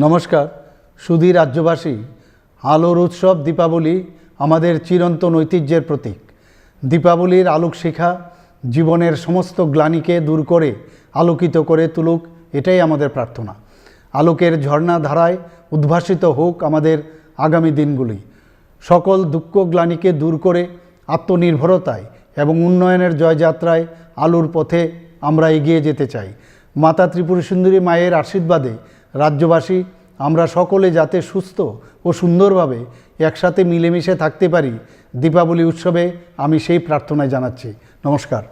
নমস্কার সুধী রাজ্যবাসী। আলোর উৎসব দীপাবলি আমাদের চিরন্তন ঐতিহ্যের প্রতীক। দীপাবলির আলোক শিখা জীবনের সমস্ত গ্লানিকে দূর করে আলোকিত করে তুলুক, এটাই আমাদের প্রার্থনা। আলোকের ঝর্ণা ধারায় উদ্ভাসিত হোক আমাদের আগামী দিনগুলি। সকল দুঃখ গ্লানিকে দূর করে আত্মনির্ভরতায় এবং উন্নয়নের জয়যাত্রায় আলোর পথে আমরা এগিয়ে যেতে চাই। মাতা ত্রিপুরা সুন্দরী মায়ের আশীর্বাদে রাজ্যবাসী আমরা সকলে যাতে সুস্থ ও সুন্দরভাবে একসাথে মিলেমিশে থাকতে পারি, দীপাবলি উৎসবে আমি সেই প্রার্থনায় জানাচ্ছি। নমস্কার।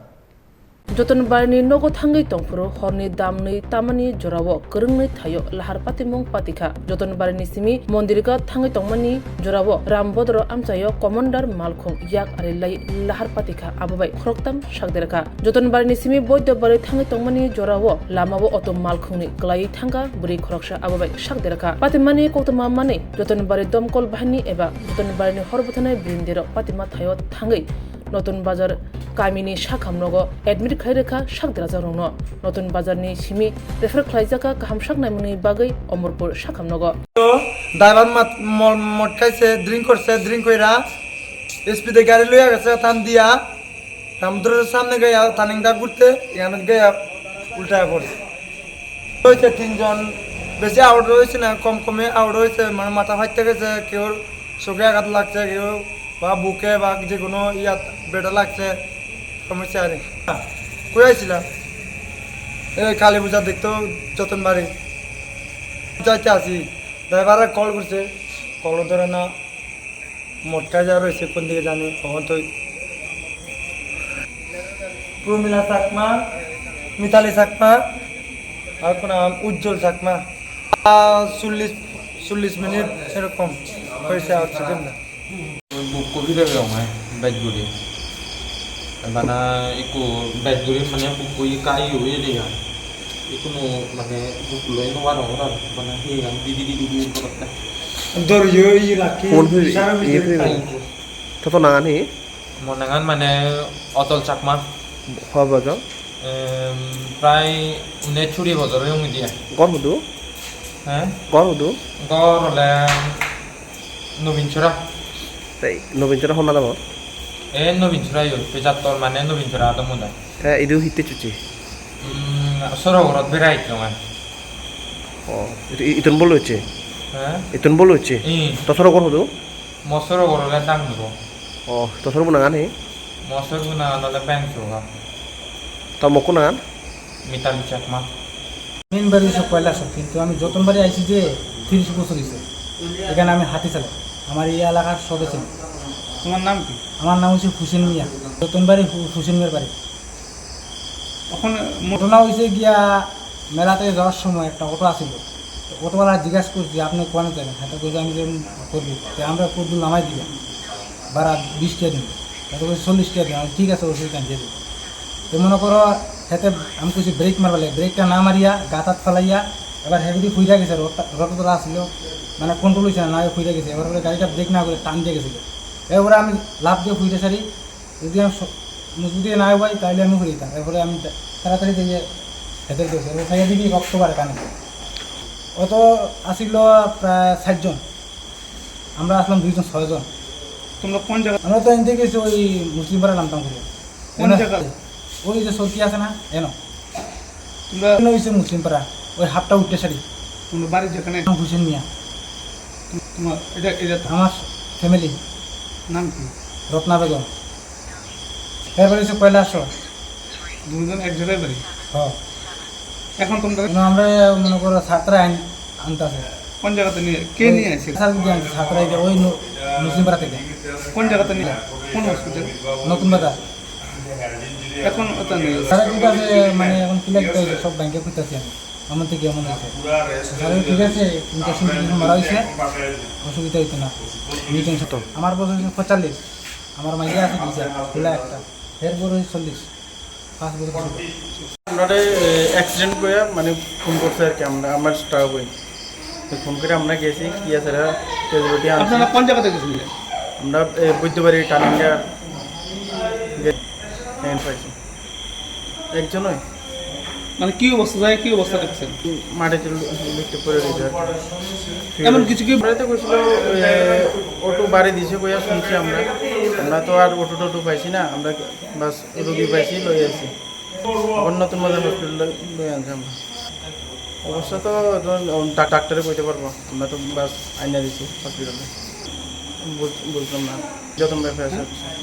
Jatanbario nogo thangai tongpuro horni damni tamani jorao krungni Thaio Lahar patimung patikha Jatanbario simi mondirga thangai tongmani jorao Rambodro amchayo commander malkhung yak arilai Lahar patikha ababai khoroktam Derekha Jatanbario simi boidobari thangai tongmani jorao lamabo auto malkhungni klai thanga buri khoroksha ababai Derekha patimani koktama mane Jatanbario domkol bahini eba Jatanbario horbothanai brindero patima Thaio thangai নতুন বাজার Kaminey শাখামনগো admit খাইরেখা শাকদেরাজারং নতুন বাজারনি Simi refer খাইজাকা কাহাম শাকনাইমনি বাগৈ Amarpur শাখামনগো driver মদ খাইছে, drink করছে, drink কইরা স্পিডে গাড়ি লইয়া গেছে থান দিয়া সমুদ্রের সামনে গিয়া থানিংটা ঘুরতে এখানে গিয়া উল্টায় পড়ছে। হয়েছে তিনজন, বেশি আউট হয়েছে না, কম কমে আউট হয়েছে, মানে মাথা ফাইতে গেছে, কেউ চোখে আঘাত লাগছে, কেউ বা বুকে বা যে কোনো ইয়াত বেটা লাগছে, সমস্যা আর কই আইছিলাম এই কালী পূজা দেখতো যতনবাড়ি যাইতে আসি। ড্রাইভারে কল করছে, কল ধরে না, মোটকা যা রয়েছে কোন দিকে জানি। তখন তো প্রমিলা চাকমা, মিতালি চাকমা আর কোন উজ্জ্বল চাকমা 40 মিনিট এরকম হয়েছে অক্সিজেন না। Covid ada orang Badguri, mana iku Badguri mana buku kayu ini dia, iku nu mana buku lain tu warna orang mana hilang di kota. Dorjo laki. Tato nangan ni? Monangan mana otol cakma. Apa baca? Prai CHORI bazar yang dia. Kor hudu? Kor hudu? Kor oleh Novinchura. Tay Novinchura hona damo? Novinchura yo, pejator mana Novinchura ada muda. Itu hitte cuci. Swrangchati berai jangan. Oh, itun bolu cuci. Itun bolu cuci. Tosoro kor hudu? Mosoro kor oleh dang dulu. Oh, tosoro pun nangan ni? Mosoro pun nangan oleh bank juga. Tahu mau nangan? Mitali cakma. মেন বাড়ি সব পয়লা সব, কিন্তু আমি যতনবাড়ি আইছি যে 30 বছর হয়েছে। এখানে আমি হাতি চালাই, আমার এই এলাকার সদস্য। তোমার নাম কি? আমার নাম হচ্ছে হুসেন মিয়া, যতনবাড়ি হুসেন মিয়ার বাড়ি। এখন ঘটনা হয়েছে গিয়া মেলাতে যাওয়ার সময় একটা অটো আসিল, অটোওয়ালা জিজ্ঞাসা করছি আপনি কোয়ানে যাবেন, হাতে করছি আমি যেমন করবি আমরা করবো নামাই দিবে ভাড়া 20 টাকা দিন, হাতে করছি 40 টাকা দিন। ঠিক আছে অসুবিধা দিয়ে দিই। তো মনে করো হাতে আমি কিছু ব্রেক মারবা লাগে, ব্রেকটা না মারিয়া গাতাত ফেলাইয়া এবার হেভিটি ফুইরা গেছে, রক্তটা আসছিল মানে কন্ট্রোল হয়েছে না, ফুইরা গেছে। এবার গাড়িটা ব্রেক না করে টান দিয়ে গেছিলো। এরপরে আমি লাভ দিয়ে ফুইতে সারি, যদি আমি মজবুতি না পাই তাহলে আমি ফুই দিতাম। এরপরে আমি তাড়াতাড়ি দিয়ে হেঁটে দিয়েছি, এবার খাইয়ে দিবি রক্ত বাড়ে কানে। অত আসিল প্রায় 60 জন, আমরা আসলাম 2 জন 6 জন। তোমরা কোন জায়গা? আমরা তো এনতে গেছি ওই মুসলিম পাড়া নামতাম করে। কোন জায়গা? ওই যে সরকি আছে না এনো, তোমরা হয়েছে মুসলিম পাড়া, ওই হাফটা উঠতে সারি। তোমরা বাড়ি যেখানে? হুসেন মিয়া। তোমার এটা আমার ফ্যামিলি নাম কি? রত্না বেগম। এরপরে হচ্ছে পয়লা আসো দুজন এক জায়গায় বাড়ি। হ্যাঁ, এখন তোমরা আমরা মনে করো ছাত্রা আনতেছে। কোন জায়গাতে নিয়ে কে নিয়ে আসে? ছাত্রা ওই মুসলিম পাড়া থেকে। কোন জায়গাতে নিয়ে? কোন হসপিটাল? নতুন বাজার। এখন ওটা নেই। সারা ঠিক আছে, মানে এখন ক্লিয়ার দিতে হয়েছে, সব ব্যাংকে খুঁজতেছি আমি, আমার থেকে এমন হয়েছে। সারা ঠিক আছে, ইনজেকশন মারা হয়েছে, অসুবিধা হইতো না। মিটিং তো আমার বছর হচ্ছে 45, আমার মাইয়া আছে খোলা একটা, এরপর হচ্ছে 40, 5 বছর। আমরা অ্যাক্সিডেন্ট করে মানে ফোন করছে আর কি, আমরা আমার স্টাফ হই ফোন করে আমরা গেছি কি আছে ক্যাজুয়ালিটি। আপনারা কোন জায়গাতে গেছিলেন? আমরা বুঝতে টার্নিংটা পাইছি একজনই মানে কি অবস্থা যায় কি অবস্থা দেখছেন মাটিতে লিখতে পড়ে রয়েছে এমন কিছু কি বাড়িতে কইছিল অটো বাড়ি দিয়েছে কইয়া শুনছি আমরা আমরা তো আর অটো টটো পাইছি না আমরা বাস রুগী পাইছি লই আসি আবার নতুন বাজার হসপিটালে লই আনছি আমরা অবস্থা তো ডাক্তারে কইতে পারবো আমরা তো বাস আইনা দিছি হসপিটালে বলতাম না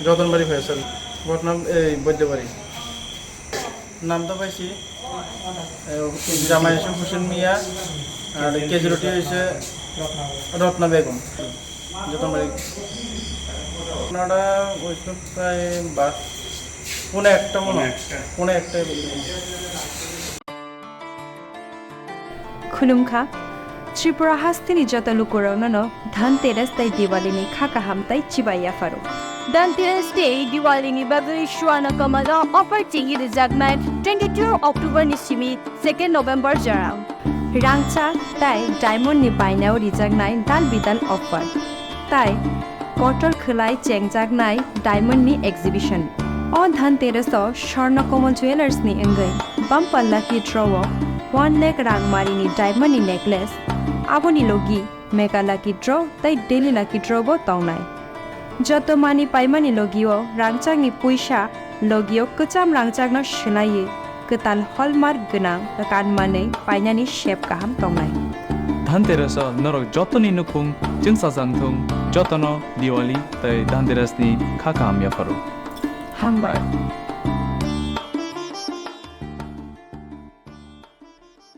যতনবাড়ি ফেসার ঘটনা এই বলতে পারি নামটা পাইছি জামাই হোসেন মিয়া আর কেজুরিটি হয়েছে রত্না বেগম যতনবাড়ি আপনারা ওইসব প্রায় পৌনে একটা পৌনে একটাই खुलुमखा त्रिपुरा हास्तिनि जतलु कुराउननो धनतेरस तै दिवालीनि खाका हामताइ चिबाइया फारो धनतेरस डे दिवालीनि बागै सुवाना कमला अफर टिंगि रिजागनाय 22 अक्टोबर नि सिमी 2 नोभेम्बर जराम रांचा ताइ डायमंड नि बायनायाव रिजागनाय दाल बिदाल अफर ताइ कटर खोलाय चेंगजागनाय डायमंड नि एक्जिबिशन अ धनतेरस स्वर्ण कमल ज्वेलर्स नि अंगै बम्पल्ला की ड्रव 1 लाख रांगमारिनि डायमंड नेकलेस आबोनि लोगी मेगा लाकी ड्र तै डेली लाकी ड्र बो तौनाय जतो मानि पाइमानि लोगियो रांचांनि पुइसा लोगियो कचाम रांचांनो शिलाये कताल हलमार्क गोनां कानमानै पाइनानि शेप गाहाम तौनाय धनतेरस नरक जतनि नुखुं जोंसाजांथुं जतनो दिवाली तै धनतेरसनि खाका हामया फारो हामबाय